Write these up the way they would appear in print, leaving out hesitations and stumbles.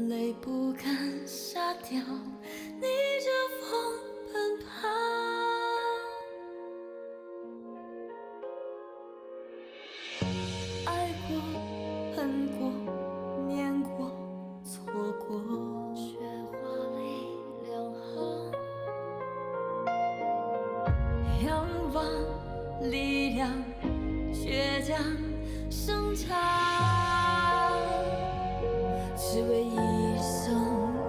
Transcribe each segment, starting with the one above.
泪不敢下掉，逆着风奔跑。爱过，恨过，念过，错过，雪花里两行。仰望力量，倔强生长，只为一生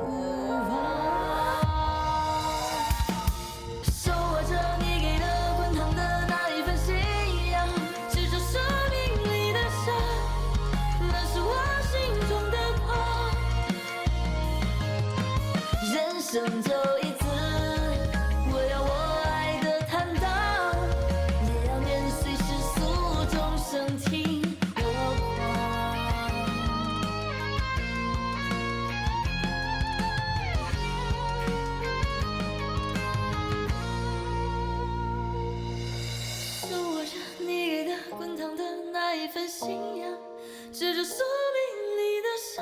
无望。手握着你给的滚烫的那一份信仰，执着生命里的伤，那是我心中的光。人生走一次，我要我爱的坦荡，也要面随世俗众生听我狂。手握着你给的滚烫的那一份信仰，执着生命里的伤，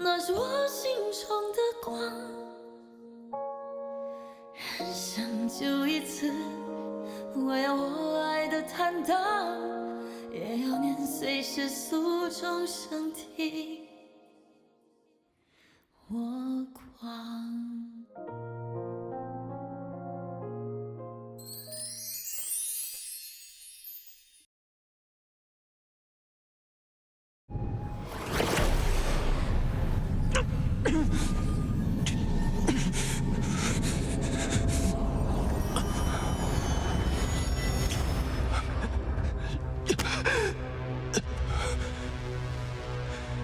那是我心中的光。人生就一次，我要我爱的坦荡，也要年岁世俗众生听我狂。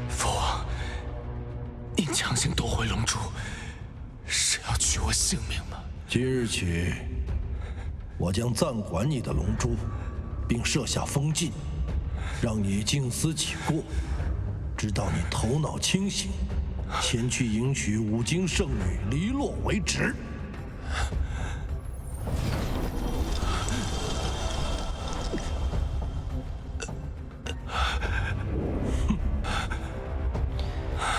父王，您强行夺回龙珠，是要取我性命吗？今日起，我将暂管你的龙珠，并设下封禁，让你静思起过，直到你头脑清醒，前去迎娶五经圣女黎洛为止。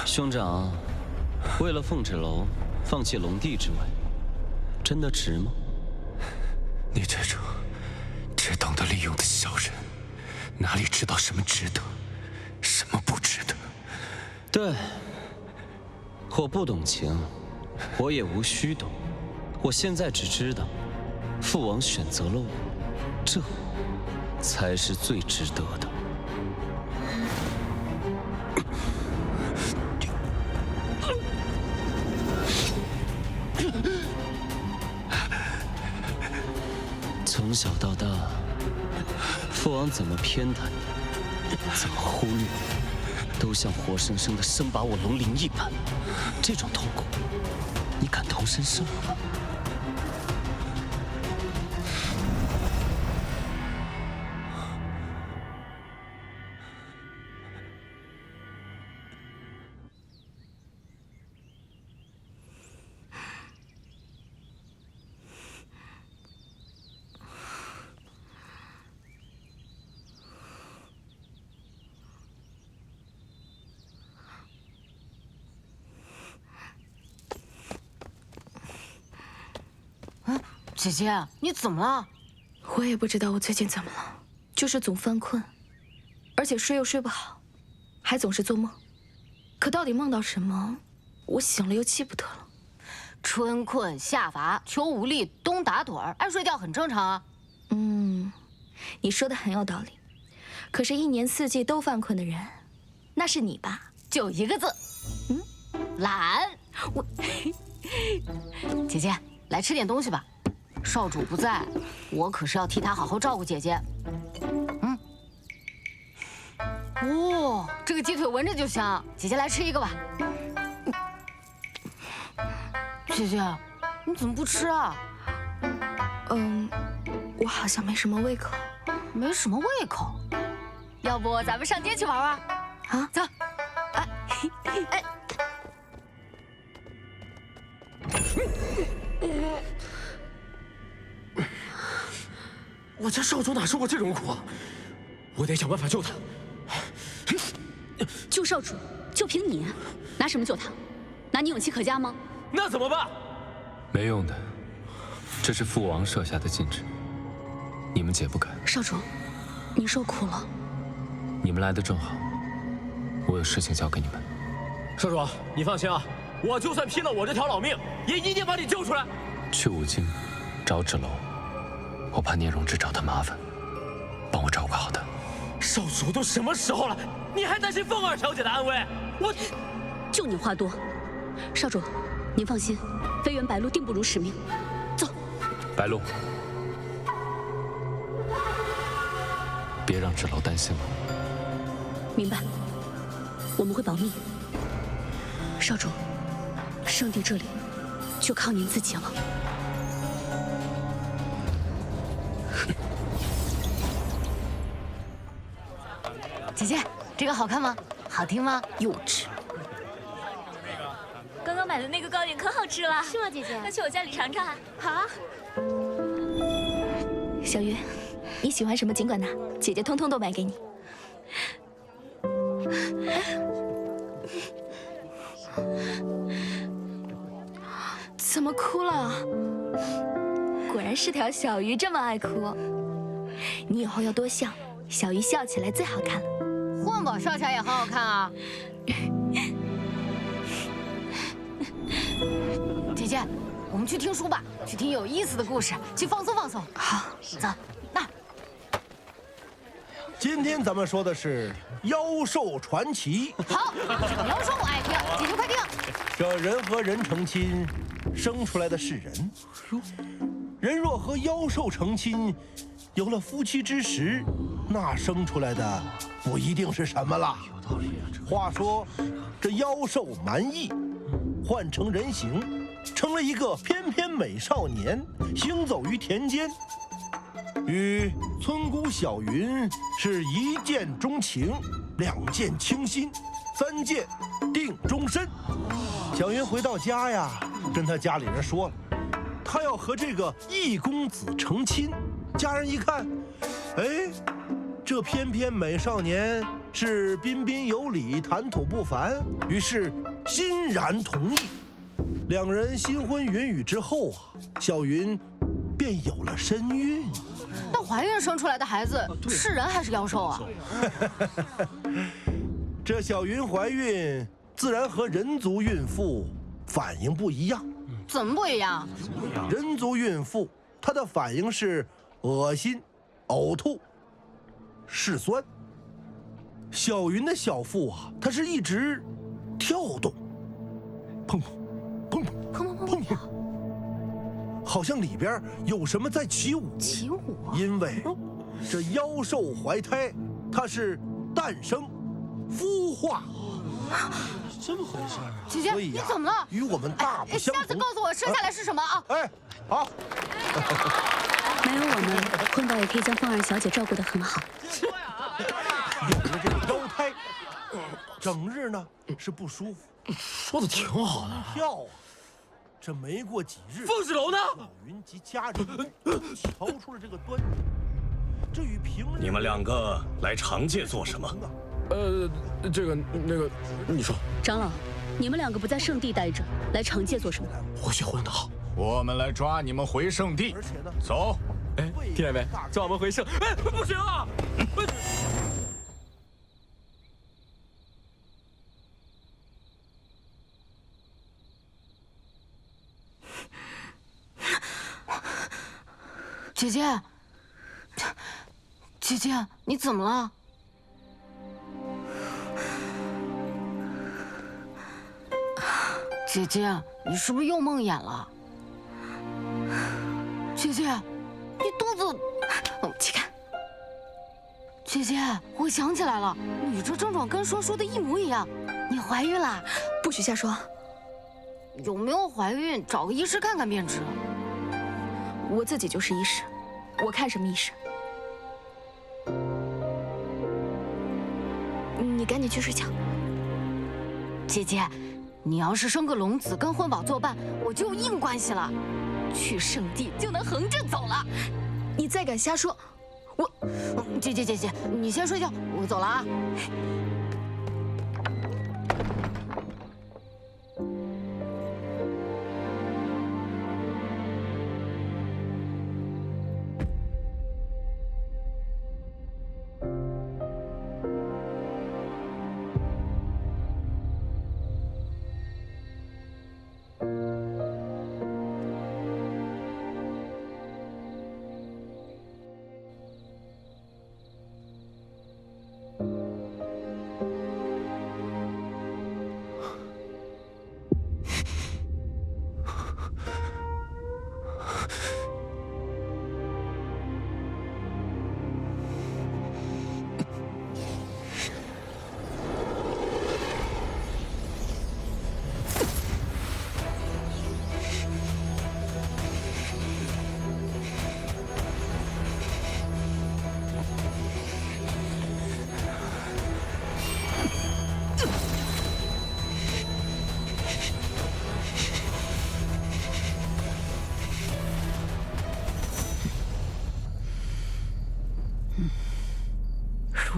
兄长，为了凤纸楼放弃龙帝之位，真的值吗？你这种只懂得利用的小人，哪里知道什么值得，什么不值得？对，我不懂情，我也无需懂。我现在只知道，父王选择了我，这才是最值得的。从小到大，父王怎么偏袒你，怎么忽略你，都像活生生的生把我龙鳞一般。这种痛苦，你感同身受吗？姐姐，你怎么了？我也不知道我最近怎么了，就是总犯困，而且睡又睡不好，还总是做梦。可到底梦到什么，我醒了又记不得了。春困夏乏，秋无力，冬打盹儿，爱睡觉很正常啊。你说的很有道理。可是，一年四季都犯困的人，那是你吧？就一个字，懒。姐姐，来吃点东西吧。少主不在，我可是要替他好好照顾姐姐。哦，这个鸡腿闻着就香，姐姐来吃一个吧。姐姐，你怎么不吃啊？我好像没什么胃口。没什么胃口，要不咱们上街去玩玩？啊，走。我家少主哪受过这种苦啊！我得想办法救他。救少主，就凭你，拿什么救他？拿你勇气可嘉吗？那怎么办？没用的，这是父王设下的禁制，你们解不开。少主，您受苦了。你们来的正好，我有事情交给你们。少主，你放心啊，我就算拼了我这条老命，也一定把你救出来。去五京找芷楼，我怕聂荣芷找他麻烦，帮我照顾好他。少主都什么时候了，你还担心凤儿小姐的安危？我就你话多。少主，您放心，飞远白鹿定不辱使命。走。白鹿，别让芷楼担心了。明白，我们会保密。少主，圣地这里就靠您自己了。姐姐，这个好看吗？好听吗？幼稚。刚刚买的那个糕点可好吃了，是吗，姐姐？那去我家里尝尝啊。好啊。小云，你喜欢什么尽管拿，姐姐通通都买给你。怎么哭了？果然是条小鱼，这么爱哭。你以后要多笑，小鱼笑起来最好看了。混宝笑起来也很好看啊。姐姐，我们去听书吧，去听有意思的故事，去放松放松。好，走，那。今天咱们说的是妖兽传奇。好，这个妖兽我爱听，姐姐快听。这人和人成亲，生出来的是人。人若和妖兽成亲，有了夫妻之实，那生出来的不一定是什么了。话说，这妖兽蛮夷换成人形，成了一个翩翩美少年，行走于田间，与村姑小云是一见钟情，两见倾心，三见定终身。小云回到家呀，跟他家里人说了，他要和这个易公子成亲。家人一看，哎，这翩翩美少年是彬彬有礼，谈吐不凡，于是欣然同意。两人新婚云雨之后啊，小云便有了身孕。那怀孕生出来的孩子是人还是妖兽啊？这小云怀孕，自然和人族孕妇反应不一样。怎么不一样？人族孕妇她的反应是恶心、呕吐、嗜酸。小云的小腹啊，它是一直跳动，砰砰砰砰砰砰，好像里边有什么在起舞。起舞？因为这妖兽怀胎，它是诞生、孵化。这么回事啊？姐姐，你怎么了？与我们大不相同。下次告诉我生下来是什么啊？哎，好。没有我们，混宝也可以将凤儿小姐照顾得很好。有了这个妖胎，整日呢是不舒服。说的挺好的。跳啊！这没过几日，凤芪楼呢？小云及家人瞧出了这个端倪。这与平日你们两个来长界做什么？这个那个，你说。长老，你们两个不在圣地待着，来长界做什么？我去混的好。我们来抓你们回圣地。走。哎，听见没？抓我们回圣。哎，不行啊！姐姐，姐姐，你怎么了？姐姐，你是不是又梦魇了？姐姐，你肚子……起开！姐姐，我想起来了，你这症状跟说的一模一样，你怀孕了？不许瞎说！有没有怀孕，找个医师看看便知。我自己就是医师，我看什么医师？你赶紧去睡觉。姐姐，你要是生个龙子跟混宝作伴，我就有硬关系了，去圣地就能横着走了。你再敢瞎说，我……姐，你先睡觉，我走了啊。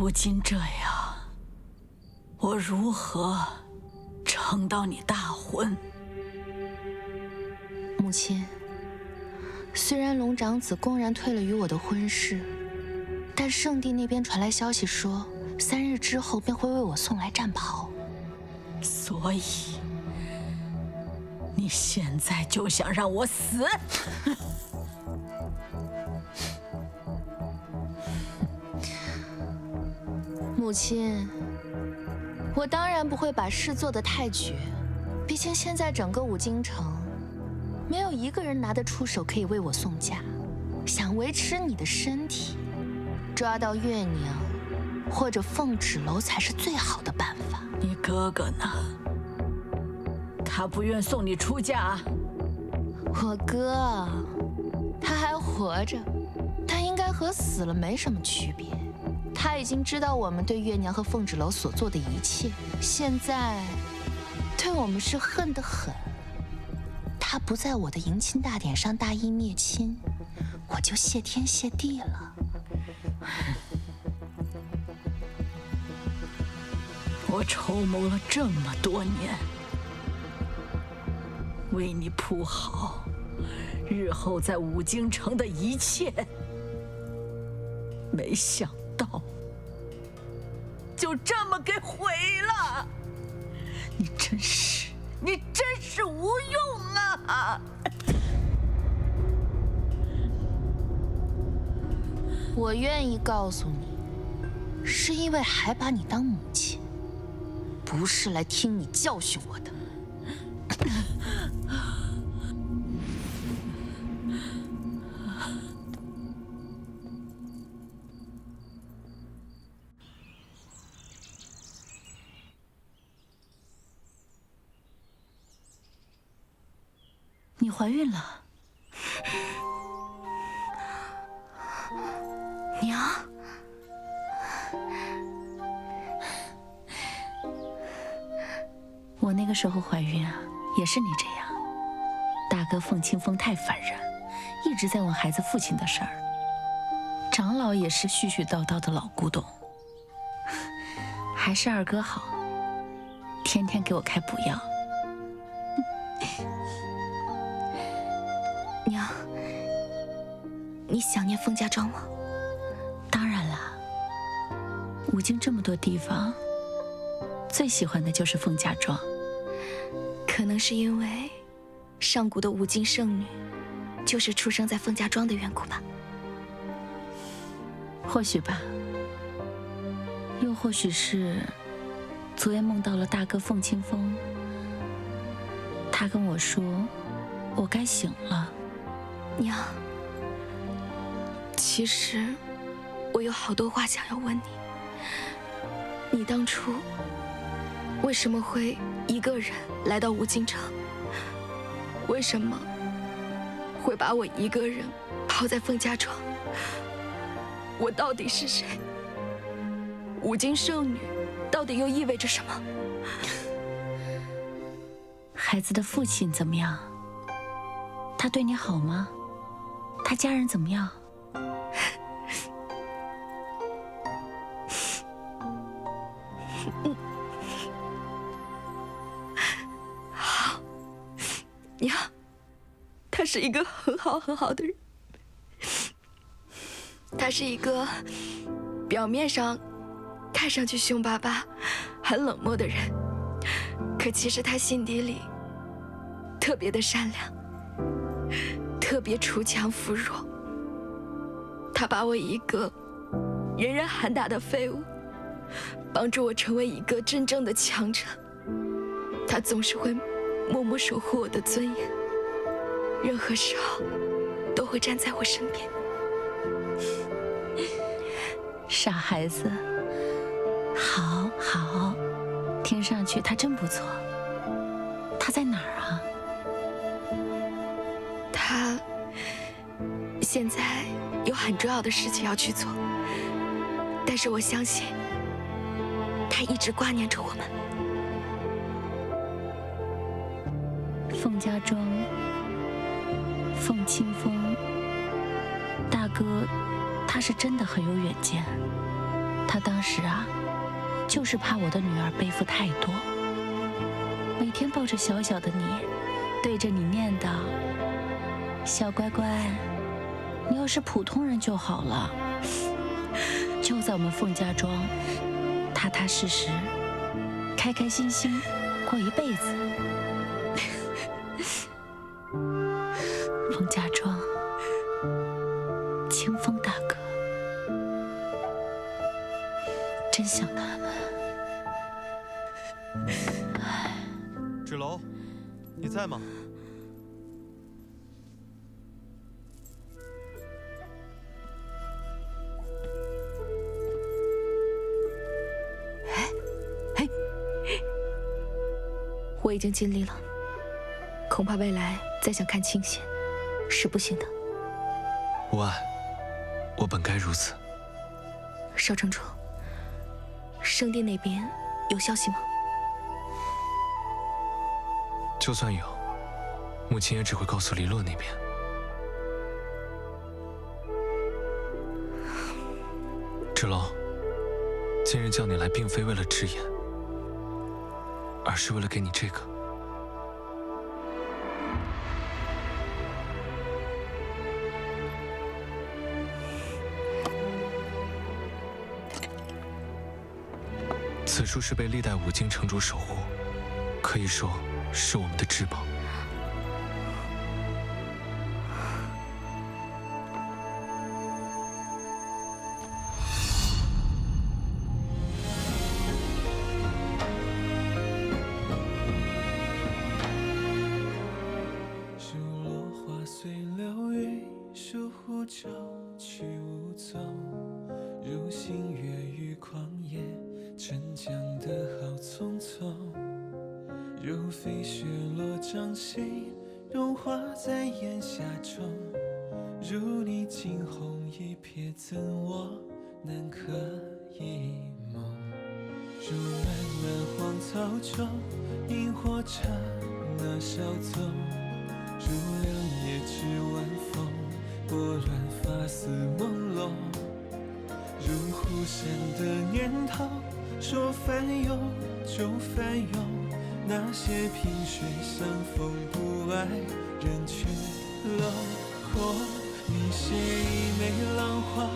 如今这样，我如何承到你大婚？母亲，虽然龙长子公然退了与我的婚事，但圣地那边传来消息说，3日之后便会为我送来战袍。所以，你现在就想让我死？母亲，我当然不会把事做得太绝，毕竟现在整个五京城，没有一个人拿得出手可以为我送嫁。想维持你的身体，抓到月娘或者凤纸楼才是最好的办法。你哥哥呢？他不愿送你出嫁？我哥，他还活着，但应该和死了没什么区别。他已经知道我们对月娘和凤纸楼所做的一切，现在对我们是恨得很。他不在我的迎亲大典上大义灭亲，我就谢天谢地了。我筹谋了这么多年，为你铺好日后在五京城的一切，没想到就这么给毁了。你真是无用啊！我愿意告诉你，是因为还把你当母亲，不是来听你教训我的。你怀孕了，娘。我那个时候怀孕啊，也是你这样。大哥凤清风太烦人，一直在问孩子父亲的事儿。长老也是絮絮叨叨的老古董，还是二哥好，天天给我开补药。娘，你想念凤家庄吗？当然啦，五京这么多地方，最喜欢的就是凤家庄。可能是因为上古的五京圣女就是出生在凤家庄的缘故吧。或许吧，又或许是昨夜梦到了大哥凤清风，他跟我说我该醒了。娘，其实我有好多话想要问你。你当初为什么会一个人来到五京城？为什么会把我一个人抛在凤家庄？我到底是谁？五京圣女到底又意味着什么？孩子的父亲怎么样？他对你好吗？他家人怎么样？好，娘，他是一个很好的人。他是一个表面上看上去凶巴巴、很冷漠的人，可其实他心底里特别的善良，特别锄强扶弱。他把我一个人人喊打的废物，帮助我成为一个真正的强者。他总是会默默守护我的尊严，任何时候都会站在我身边。傻孩子，好，听上去他真不错。他在哪儿啊？他现在有很重要的事情要去做，但是我相信他一直挂念着我们。凤家庄，凤清风，大哥，他是真的很有远见。他当时啊，就是怕我的女儿背负太多，每天抱着小小的你，对着你念叨：“小乖乖，你要是普通人就好了，就在我们凤家庄，踏踏实实，开开心心过一辈子。”凤家庄，清风大哥，真想他们。芷楼，你在吗？我已经尽力了，恐怕未来再想看清闲是不行的。无碍，我本该如此。少城主，圣地那边有消息吗？就算有，母亲也只会告诉黎洛那边。芷楼，今日叫你来，并非为了直言，而是为了给你这个。此书是被历代五经城主守护，可以说是我们的至宝。数落花随流云，疏忽骤去无踪。如星月于旷野，沉江的好匆匆。如飞雪落掌心，融化在檐下中。如你惊鸿一瞥，怎我能可一梦？如漫漫荒草中，萤火刹那稍纵。如两夜之晚风，拨乱发丝朦胧。如忽闪的念头，说翻涌就翻涌。那些萍水相逢不爱，人去楼空。你写一枚浪花，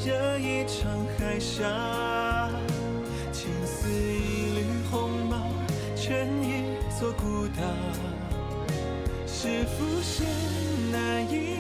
惹一场海沙。情似一缕鸿毛，卷一座孤岛。是浮现那一